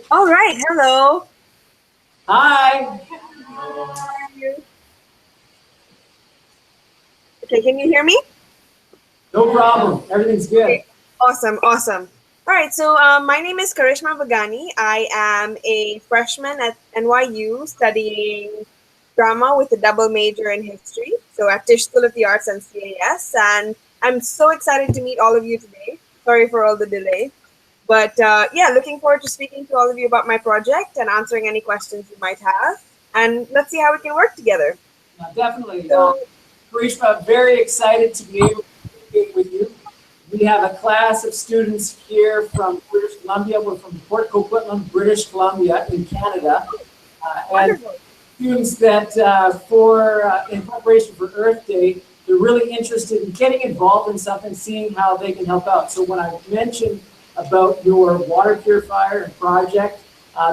All right. Hello. Hi. How are you? Okay. Can you hear me? No problem. Everything's good. Okay. Awesome. Awesome. All right. So, my name is Karishma Bagani. I am a freshman at NYU studying drama with a double major in history. So, at Tisch School of the Arts and CAS. And I'm so excited to meet all of you today. Sorry for all the delay. But yeah, looking forward to speaking to all of you about my project and answering any questions you might have. And let's see how we can work together. Definitely. So, Karishma, very excited to be able to communicate with you. We have a class of students here from British Columbia. We're from Port Coquitlam, British Columbia in Canada. And wonderful. students that in preparation for Earth Day, they're really interested in getting involved in something, seeing how they can help out. So when I mentioned about your water purifier and project,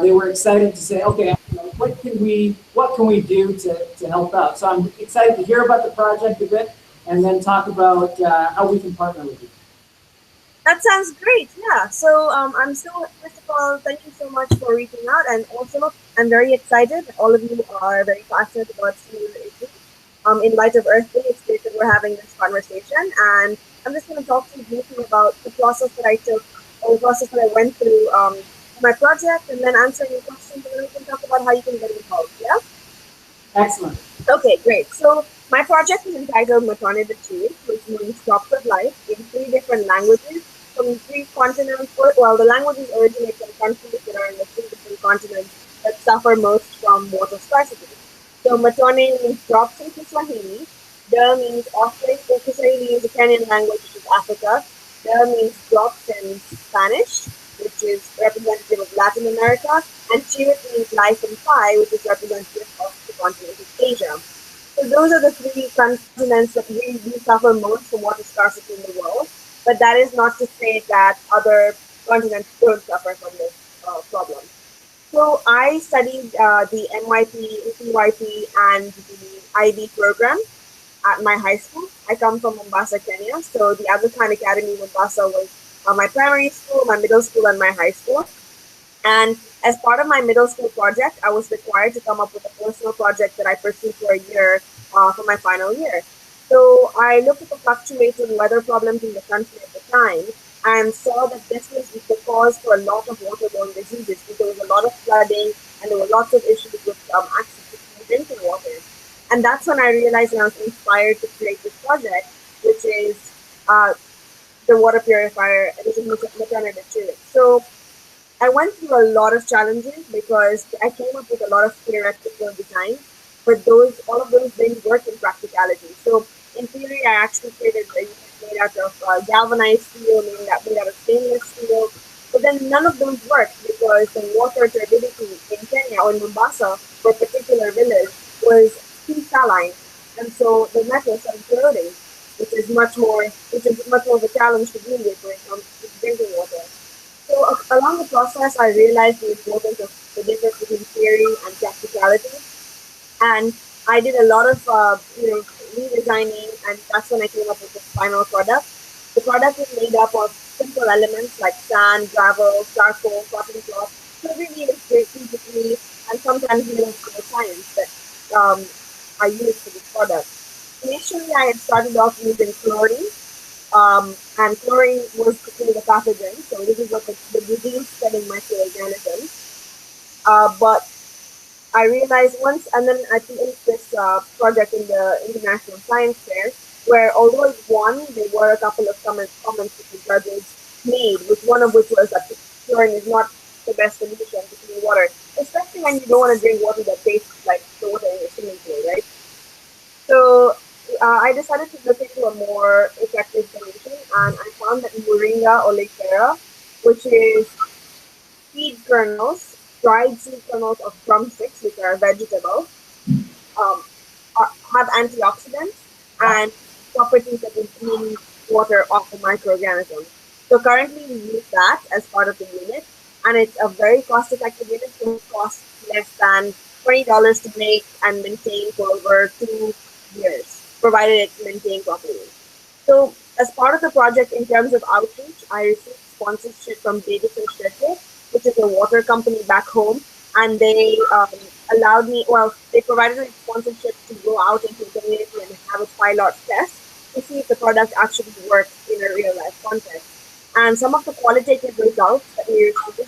they were excited to say, okay, what can we do to help out? So I'm excited to hear about the project a bit, and then talk about how we can partner with you. That sounds great. Yeah. So I'm so first of all, thank you so much for reaching out, and also I'm very excited that all of you are very passionate about similar issues. In light of Earth Day, it's great that we're having this conversation, and I'm just going to talk to you briefly about the process that I took, or the process that I went through for my project, and then answer your questions, and then we can talk about how you can get involved. Yeah. Excellent. Okay, great. So my project is entitled Matone de Chiwit, which means drops of life in three different languages from three continents. Well, the languages originate from countries that are in the three different continents that suffer most from water scarcity. So Matone means drops in Kiswahili. Der means offspring. So Kiswahili is the Kenyan language, which is Africa. Der means drops in Spanish, which is representative of Latin America. And Chiwit means life in Pi, which is representative of the continent of Asia. So those are the three continents that we suffer most from water scarcity in the world. But that is not to say that other continents don't suffer from this problem. So I studied the NYP, CYP, and the IB program at my high school. I come from Mombasa, Kenya. So the Aga Khan Academy Mombasa was my primary school, my middle school, and my high school. And as part of my middle school project, I was required to come up with a personal project that I pursued for a year for my final year. So I looked at the fluctuating weather problems in the country at the time and saw that this was the cause for a lot of waterborne diseases because there was a lot of flooding and there were lots of issues with access to clean drinking water. And that's when I realized and I was inspired to create this project, which is uh, the water purifier, which is Matone de Chiwit. So I went through a lot of challenges because I came up with a lot of theoretical designs, but those all of those didn't work in practicality. So in theory, I actually created a unit made out of galvanized steel, made out of stainless steel, but then none of those worked because the water turbidity in Kenya or in Mombasa for a particular village was too saline, and so the metal started corroding, which is much more of a challenge to deal with when it comes to drinking water. So along the process, I realized the importance of the difference between theory and practicality, and I did a lot of redesigning, and that's when I came up with the final product. The product is made up of simple elements like sand, gravel, charcoal, cotton cloth. So it really is basically and sometimes middle school science that I used for this product. Initially, I had started off using chlorine, and chlorine was considered a pathogen, so this is what the disease spreading microorganisms. But I realized once, and then I finished this project in the International Science Fair, where although it won, there were a couple of comments that the judges made, which one of which was that chlorine is not the best solution to clean water, especially when you don't want to drink water that tastes like the water in your swimming pool, right? So I decided to look into a more effective solution, and I found that Moringa oleifera, which is seed kernels, dried seed kernels of drumsticks, which are a vegetable, um, have antioxidants and properties that will clean water off the microorganisms. So currently we use that as part of the unit, and it's a very cost-effective unit. So it costs less than $20 to make and maintain for over 2 years, provided it's maintained properly. So, as part of the project, in terms of outreach, I received sponsorship from Davis and Shirke, which is a water company back home, and they allowed me. Well, they provided me sponsorship to go out into the community and have a pilot test to see if the product actually works in a real life context. And some of the qualitative results that we received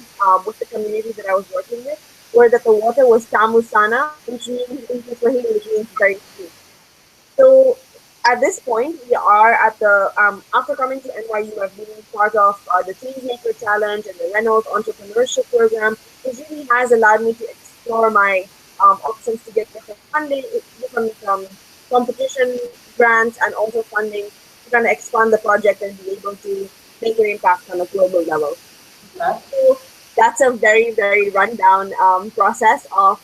with the community that I was working with were that the water was tamusana, which means in Kiswahili, which means very sweet. So at this point, we are at the after coming to NYU, I've been part of the Changemaker Challenge and the Reynolds Entrepreneurship Program, which really has allowed me to explore my options to get different funding, different competition grants, and also funding to kind of expand the project and be able to make an impact on a global level. Okay. So that's a very, very rundown process of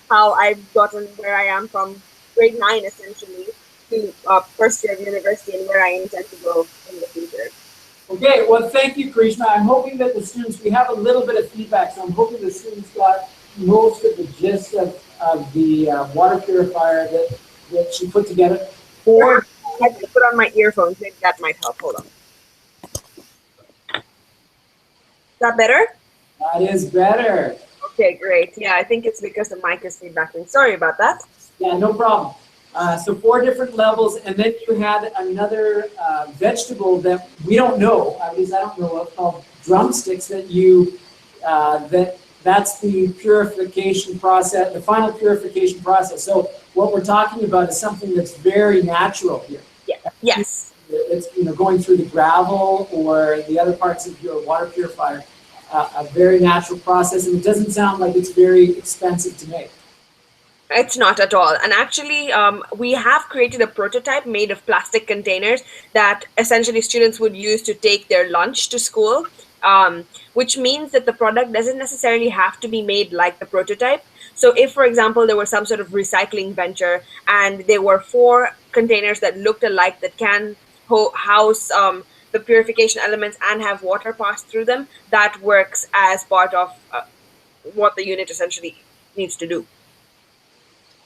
how I've gotten where I am from grade 9 essentially to first year of university and where I intend to go in the future. Okay, well, thank you, Karishma. I'm hoping that the students, we have a little bit of feedback, so I'm hoping the students got most of the gist of the water purifier that she put together. Or I can put on my earphones, maybe that might help. Hold on. Is that better? That is better. Okay, great. Yeah, I think it's because the mic is feedbacking. Sorry about that. Yeah, no problem. So 4 different levels, and then you had another vegetable that we don't know, at least I don't know of, called drumsticks that you, that's the purification process, the final purification process. So what we're talking about is something that's very natural here. Yeah. Yes. It's going through the gravel or the other parts of your water purifier, a very natural process, and it doesn't sound like it's very expensive to make. It's not at all. And actually, we have created a prototype made of plastic containers that essentially students would use to take their lunch to school, which means that the product doesn't necessarily have to be made like the prototype. So if, for example, there was some sort of recycling venture and there were 4 containers that looked alike that can house the purification elements and have water pass through them, that works as part of what the unit essentially needs to do.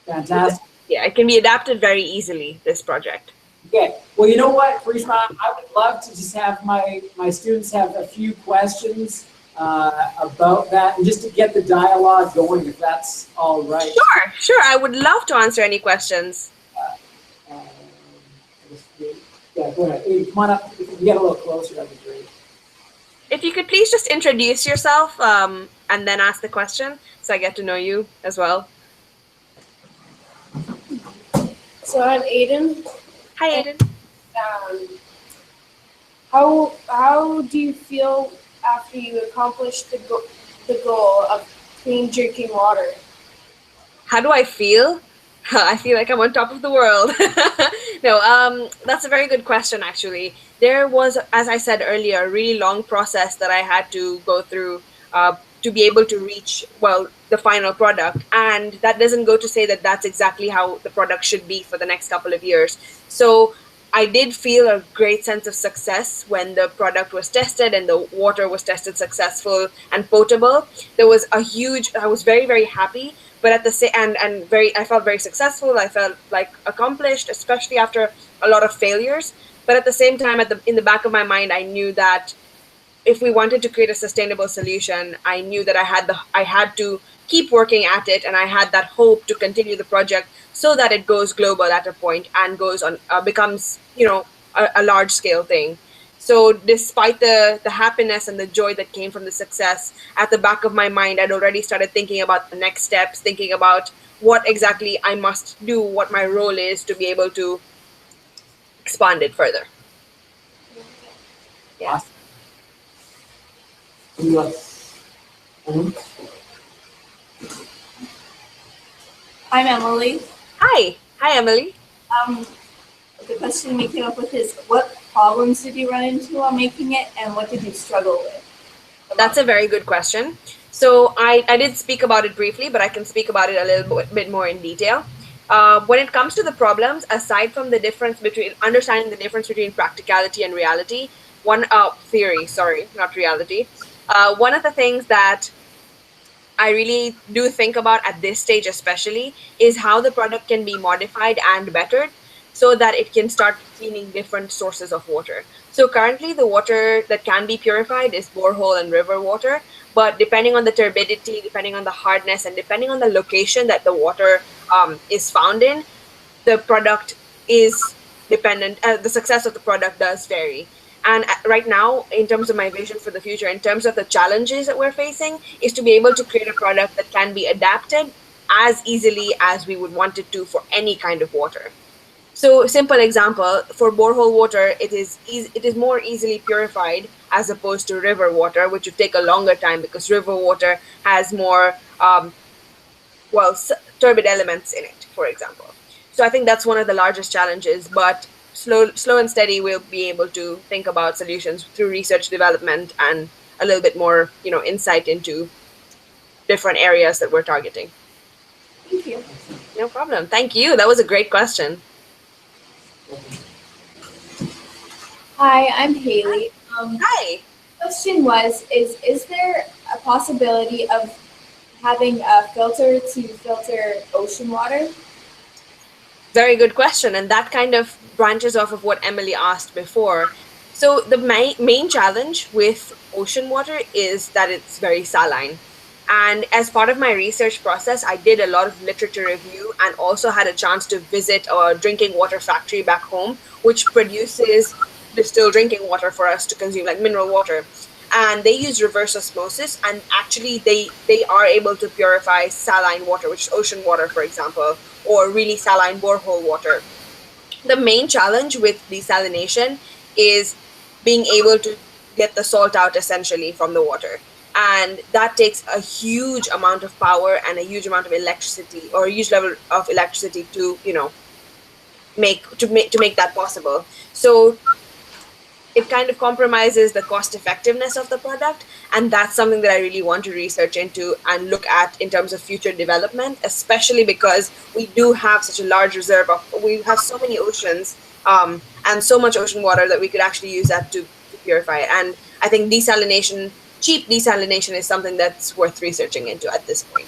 Fantastic. Yeah, it can be adapted very easily, this project. Okay, well, you know what, Karishma, I would love to just have my students have a few questions about that, and just to get the dialogue going, if that's all right. Sure, I would love to answer any questions. Yeah, go ahead. Hey, come on up. If you can get a little closer, that'd be great. If you could please just introduce yourself and then ask the question, so I get to know you as well. So I'm Aiden. Hi, Aiden. How do you feel after you accomplished the goal of clean drinking water? How do I feel? I feel like I'm on top of the world. No, that's a very good question, actually. There was, as I said earlier, a really long process that I had to go through to be able to reach, well, the final product. And that doesn't go to say that that's exactly how the product should be for the next couple of years. So I did feel a great sense of success when the product was tested and the water was tested successful and potable. There was a huge, I was very, very happy, but at the same, and very, I felt very successful. I felt like accomplished, especially after a lot of failures. But at the same time, in the back of my mind, I knew that if we wanted to create a sustainable solution, I knew that I had to keep working at it, and I had that hope to continue the project so that it goes global at a point and goes on, becomes, a large scale thing. So despite the happiness and the joy that came from the success, at the back of my mind, I'd already started thinking about the next steps, thinking about what exactly I must do, what my role is to be able to expand it further. Yeah. I'm Emily. Hi, Emily. The question we came up with is, what problems did you run into while making it, and what did you struggle with? That's a very good question. So I did speak about it briefly, but I can speak about it a little bit more in detail. When it comes to the problems, aside from the difference between understanding the difference between practicality and reality, theory, sorry, not reality. One of the things that I really do think about at this stage especially is how the product can be modified and bettered so that it can start cleaning different sources of water. So currently the water that can be purified is borehole and river water, but depending on the turbidity, depending on the hardness, and depending on the location that the water is found in, the product is dependent. The success of the product does vary. And right now, in terms of my vision for the future, in terms of the challenges that we're facing, is to be able to create a product that can be adapted as easily as we would want it to for any kind of water. So, simple example, for borehole water, it is more easily purified as opposed to river water, which would take a longer time because river water has more turbid elements in it, for example. So I think that's one of the largest challenges, but slow and steady, we'll be able to think about solutions through research development and a little bit more, insight into different areas that we're targeting. Thank you. No problem. Thank you. That was a great question. Hi, I'm Haley. Hi. Question was, is there a possibility of having a filter to filter ocean water? Very good question. And that kind of branches off of what Emily asked before. So the main challenge with ocean water is that it's very saline. And as part of my research process, I did a lot of literature review and also had a chance to visit a drinking water factory back home, which produces distilled drinking water for us to consume, like mineral water. And they use reverse osmosis, and actually they are able to purify saline water, which is ocean water, for example, or really saline borehole water. The main challenge with desalination is being able to get the salt out essentially from the water. And that takes a huge amount of power and a huge amount of electricity, or a huge level of electricity to, make that possible. So it kind of compromises the cost effectiveness of the product, and that's something that I really want to research into and look at in terms of future development, especially because we do have such a large reserve we have so many oceans and so much ocean water that we could actually use that to purify it. And I think cheap desalination is something that's worth researching into at this point.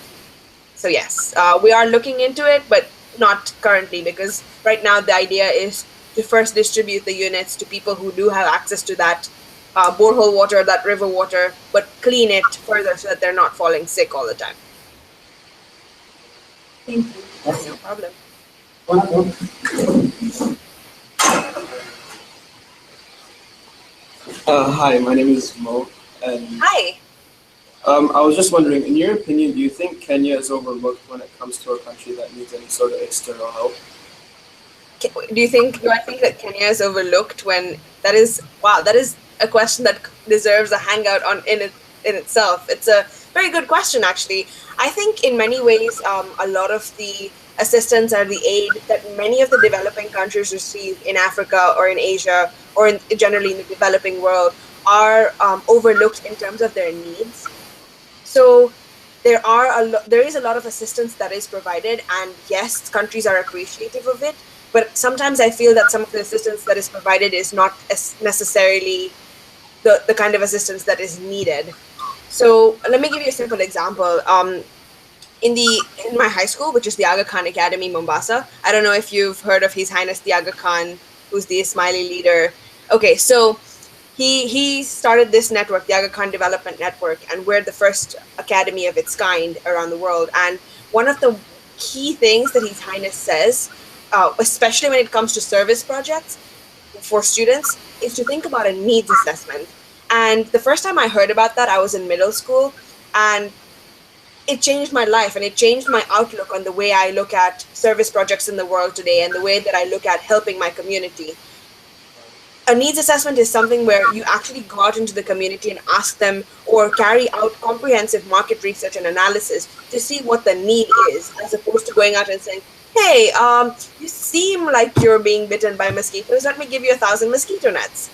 So yes, we are looking into it, but not currently, because right now the idea is to first distribute the units to people who do have access to that borehole water, that river water, but clean it further so that they're not falling sick all the time. Thank you. No problem. Hi, my name is Mo, and Hi. I was just wondering, in your opinion, do you think Kenya is overlooked when it comes to a country that needs any sort of external help? Do I think that Kenya is overlooked when that is a question that deserves a hangout in itself. It's a very good question, actually. I think in many ways, a lot of the assistance or the aid that many of the developing countries receive in Africa or in Asia or generally in the developing world are overlooked in terms of their needs. So there is a lot of assistance that is provided, and yes, countries are appreciative of it. But sometimes I feel that some of the assistance that is provided is not necessarily the kind of assistance that is needed. So let me give you a simple example. In my high school, which is the Aga Khan Academy, Mombasa, I don't know if you've heard of His Highness the Aga Khan, who's the Ismaili leader. Okay, so he started this network, the Aga Khan Development Network, and we're the first academy of its kind around the world. And one of the key things that His Highness says, especially when it comes to service projects for students, is to think about a needs assessment. And the first time I heard about that, I was in middle school, and it changed my life, and it changed my outlook on the way I look at service projects in the world today and the way that I look at helping my community. A needs assessment is something where you actually go out into the community and ask them, or carry out comprehensive market research and analysis to see what the need is, as opposed to going out and saying, hey, you seem like you're being bitten by mosquitoes. Let me give you 1,000 mosquito nets,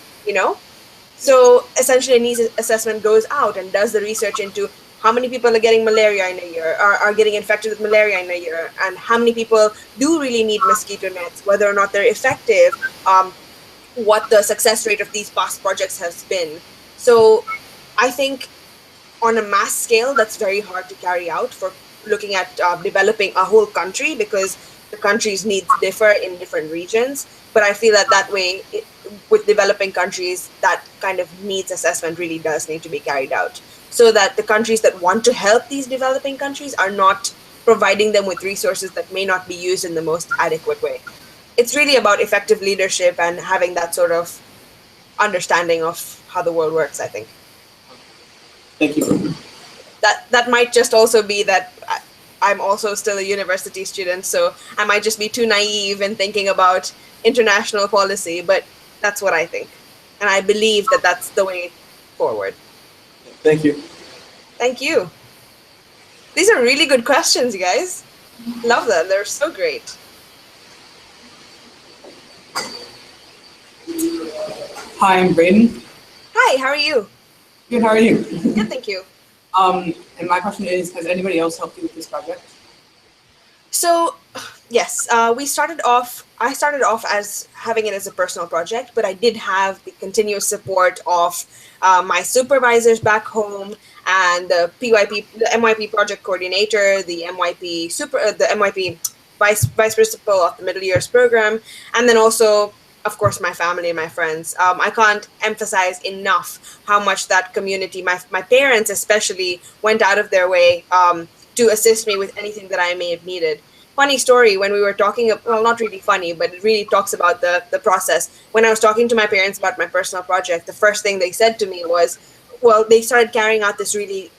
So essentially a needs assessment goes out and does the research into how many people are getting malaria in a year, are getting infected with malaria in a year, and how many people do really need mosquito nets, whether or not they're effective, what the success rate of these past projects has been. So I think on a mass scale, that's very hard to carry out for looking at developing a whole country, because the country's needs differ in different regions. But I feel that way, with developing countries, that kind of needs assessment really does need to be carried out. so that the countries that want to help these developing countries are not providing them with resources that may not be used in the most adequate way. It's really about effective leadership and having that sort of understanding of how the world works, I think. Thank you. That might just also be that I'm also still a university student, so I might just be too naive in thinking about international policy, but that's what I think. And I believe that that's the way forward. Thank you. Thank you. These are really good questions, you guys. Love them. They're so great. Hi, I'm Braden. Hi, how are you? Good, how are you? Good, thank you. And my question is, has anybody else helped you with this project? So, yes, I started off as having it as a personal project, but I did have the continuous support of my supervisors back home and the MYP project coordinator, the MYP vice principal of the middle years program, and then also, of course, my family and my friends. I can't emphasize enough how much that community, my parents especially, went out of their way to assist me with anything that I may have needed. Funny story, when we were talking, well, not really funny, but it really talks about the process. When I was talking to my parents about my personal project, the first thing they said to me was, well, they started carrying out this really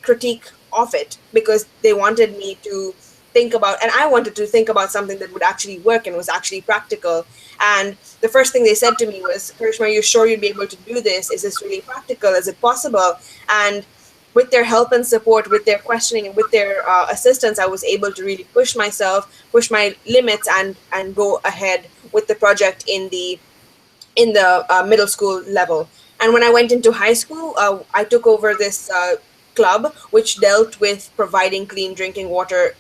critique of it because they wanted me to think about, and I wanted to think about something that would actually work and was actually practical. And the first thing they said to me was, Karishma, are you sure you'd be able to do this? Is this really practical? Is it possible? And with their help and support, with their questioning and with their assistance, I was able to really push myself, push my limits, and go ahead with the project in the middle school level. And when I went into high school, I took over this club, which dealt with providing clean drinking water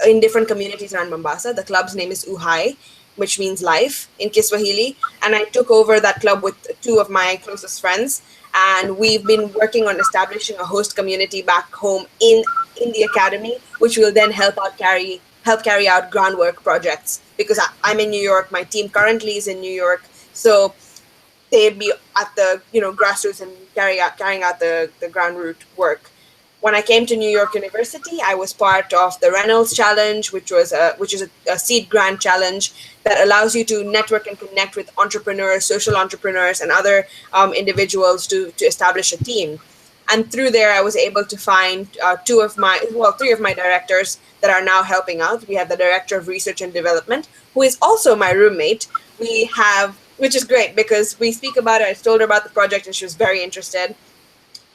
in different communities around Mombasa. The club's name is Uhai, which means life in Kiswahili. And I took over that club with two of my closest friends. And we've been working on establishing a host community back home in the academy, which will then help carry out groundwork projects. Because I'm in New York, my team currently is in New York, so they'd be at the grassroots and carrying out the ground root work. When I came to New York University, I was part of the Reynolds Challenge, which is a seed grant challenge that allows you to network and connect with entrepreneurs, social entrepreneurs, and other individuals to establish a team. And through there, I was able to find three of my directors that are now helping out. We have the director of research and development, who is also my roommate. Which is great because we speak about it. I told her about the project and she was very interested.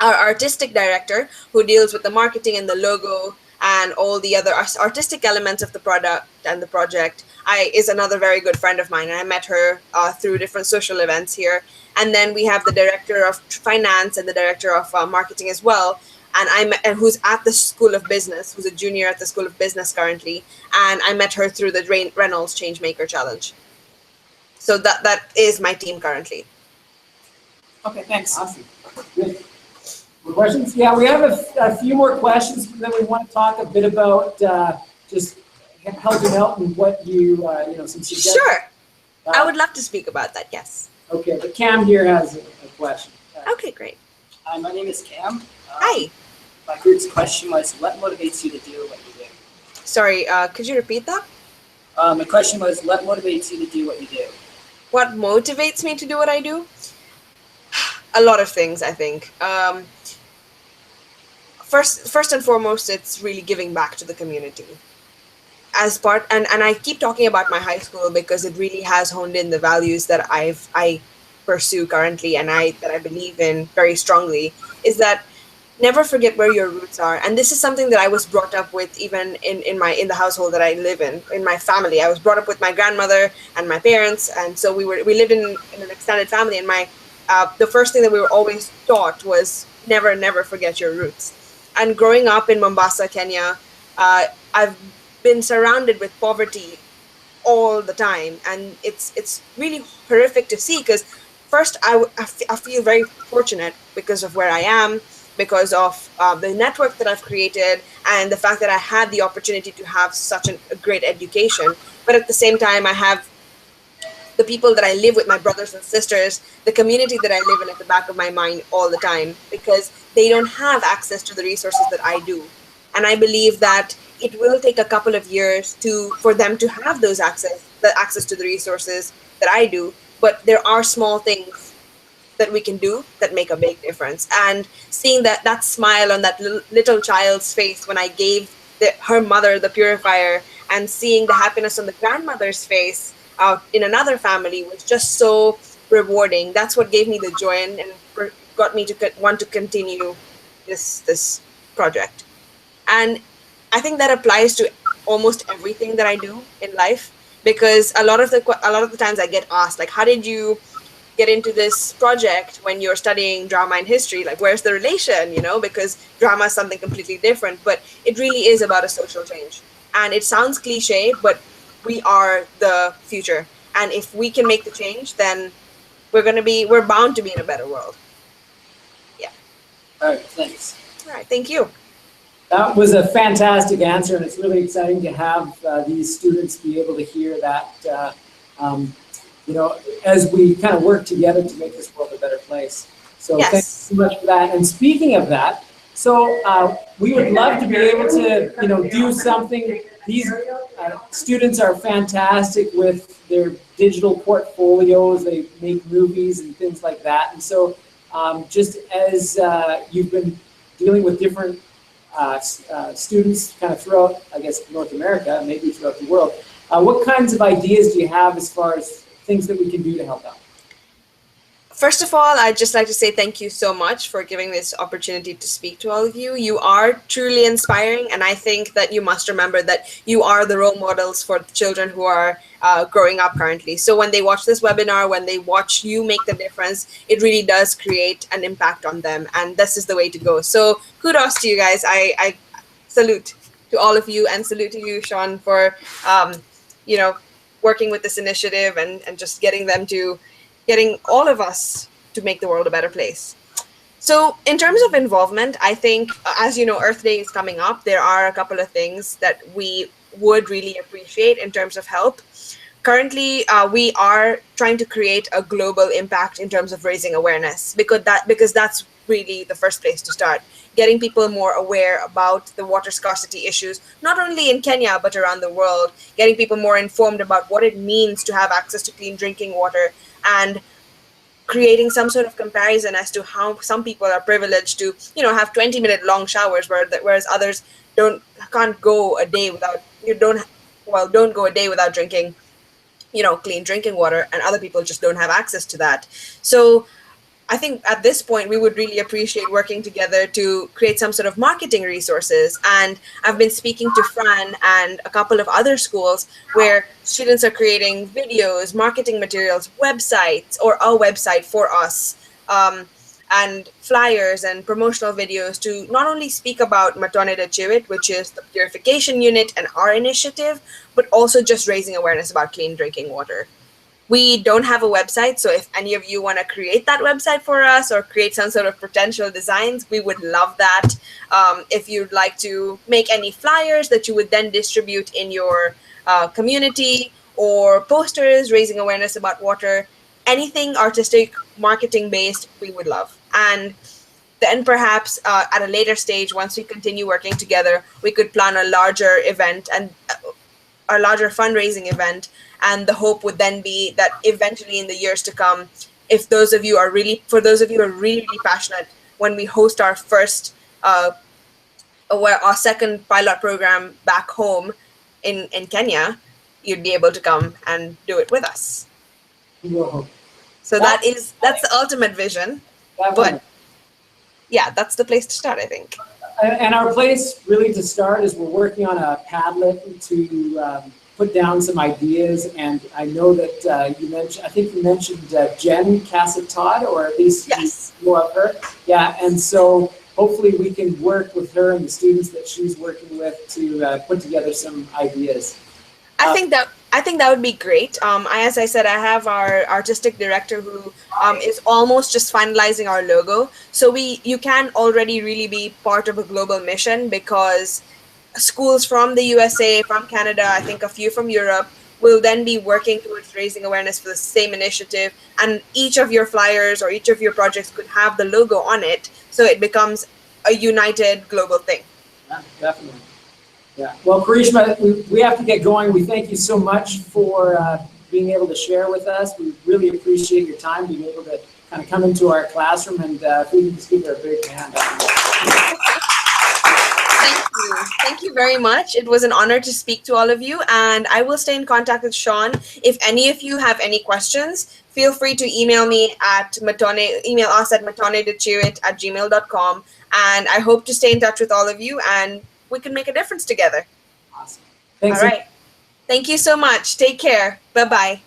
Our artistic director, who deals with the marketing and the logo and all the other artistic elements of the product and the project, is another very good friend of mine. And I met her through different social events here. And then we have the director of finance and the director of marketing as well. And who's at the School of Business, who's a junior at the School of Business currently. And I met her through the Reynolds Changemaker Challenge. So that is my team currently. Okay, thanks. Awesome. Good. More questions? Yeah, we have a few more questions, but then we want to talk a bit about just helping out and what you, some suggestions. Sure. I would love to speak about that, yes. Okay, but Cam here has a question. Okay, great. Hi, my name is Cam. Hi. My first question was, what motivates you to do what you do? Sorry, could you repeat that? My question was, what motivates you to do what you do? What motivates me to do what I do? A lot of things, I think. First and foremost, it's really giving back to the community. And I keep talking about my high school because it really has honed in the values that I pursue currently and that I believe in very strongly, is that never forget where your roots are. And this is something that I was brought up with even in the household that I live in my family. I was brought up with my grandmother and my parents, and so we lived in an extended family, and the first thing that we were always taught was never forget your roots. And growing up in Mombasa, Kenya, I've been surrounded with poverty all the time, and it's really horrific to see, because first I feel very fortunate because of where I am, because of the network that I've created and the fact that I had the opportunity to have such a great education. But at the same time, I have the people that I live with, my brothers and sisters, the community that I live in at the back of my mind all the time, because they don't have access to the resources that I do. And I believe that it will take a couple of years for them to have the access to the resources that I do. But there are small things that we can do that make a big difference. And seeing that smile on that little child's face when I gave her mother the purifier, and seeing the happiness on the grandmother's face in another family was just so rewarding. That's what gave me the joy and got me to want to continue this project. And I think that applies to almost everything that I do in life, because a lot of the times I get asked, like, how did you get into this project when you're studying drama and history? Like, where's the relation, because drama is something completely different, but it really is about a social change. And it sounds cliche, but we are the future. And if we can make the change, then we're bound to be in a better world. Yeah. All right, thanks. All right, thank you. That was a fantastic answer, and it's really exciting to have these students be able to hear that, as we kind of work together to make this world a better place. So Yes. Thanks so much for that. And speaking of that, so we would love to be able to, do something. These students are fantastic with their digital portfolios. They make movies and things like that. And so just as you've been dealing with different students kind of throughout, I guess, North America, maybe throughout the world, what kinds of ideas do you have as far as things that we can do to help out? First of all, I'd just like to say thank you so much for giving this opportunity to speak to all of you. You are truly inspiring, and I think that you must remember that you are the role models for the children who are growing up currently. So when they watch this webinar, when they watch you make the difference, it really does create an impact on them, and this is the way to go. So kudos to you guys. I salute to all of you, and salute to you, Sean, for working with this initiative and just getting all of us to make the world a better place. So in terms of involvement, I think, as you know, Earth Day is coming up. There are a couple of things that we would really appreciate in terms of help. Currently, we are trying to create a global impact in terms of raising awareness, because that's really the first place to start. Getting people more aware about the water scarcity issues, not only in Kenya, but around the world. Getting people more informed about what it means to have access to clean drinking water, and creating some sort of comparison as to how some people are privileged to, have 20-minute long showers, whereas others can't go a day without don't go a day without drinking, clean drinking water, and other people just don't have access to that. So I think at this point, we would really appreciate working together to create some sort of marketing resources. And I've been speaking to Fran and a couple of other schools where students are creating videos, marketing materials, websites, or a website for us, and flyers and promotional videos to not only speak about Matone de Chiwit, which is the purification unit and our initiative, but also just raising awareness about clean drinking water. We don't have a website, so if any of you want to create that website for us or create some sort of potential designs, we would love that. If you'd like to make any flyers that you would then distribute in your community, or posters raising awareness about water, anything artistic, marketing-based, we would love. And then perhaps at a later stage, once we continue working together, we could plan a larger event and a larger fundraising event. And the hope would then be that eventually in the years to come, for those of you who are really, really passionate, when we host our our second pilot program back home in Kenya, you'd be able to come and do it with us. Whoa. So that's the ultimate vision. But yeah, that's the place to start, I think. And our place really to start is we're working on a Padlet to put down some ideas. And I know that you mentioned Jen Cassett-Todd, or at least yes, you know of her. Yeah, and so hopefully we can work with her and the students that she's working with to put together some ideas. I think that would be great. As I said, I have our artistic director who is almost just finalizing our logo. So you can already really be part of a global mission, because schools from the USA, from Canada, I think a few from Europe, will then be working towards raising awareness for the same initiative, and each of your flyers or each of your projects could have the logo on it, so it becomes a united global thing. Yeah, definitely. Yeah. Well, Karishma, we have to get going. We thank you so much for being able to share with us. We really appreciate your time, being able to kind of come into our classroom, and if we can just give her a big hand. Thank you. Thank you very much. It was an honor to speak to all of you, and I will stay in contact with Sean. If any of you have any questions, feel free to email me at email us at matonedechiwit@gmail.com, and I hope to stay in touch with all of you, and we can make a difference together. Awesome. Thanks. All right. Thank you so much. Take care. Bye-bye.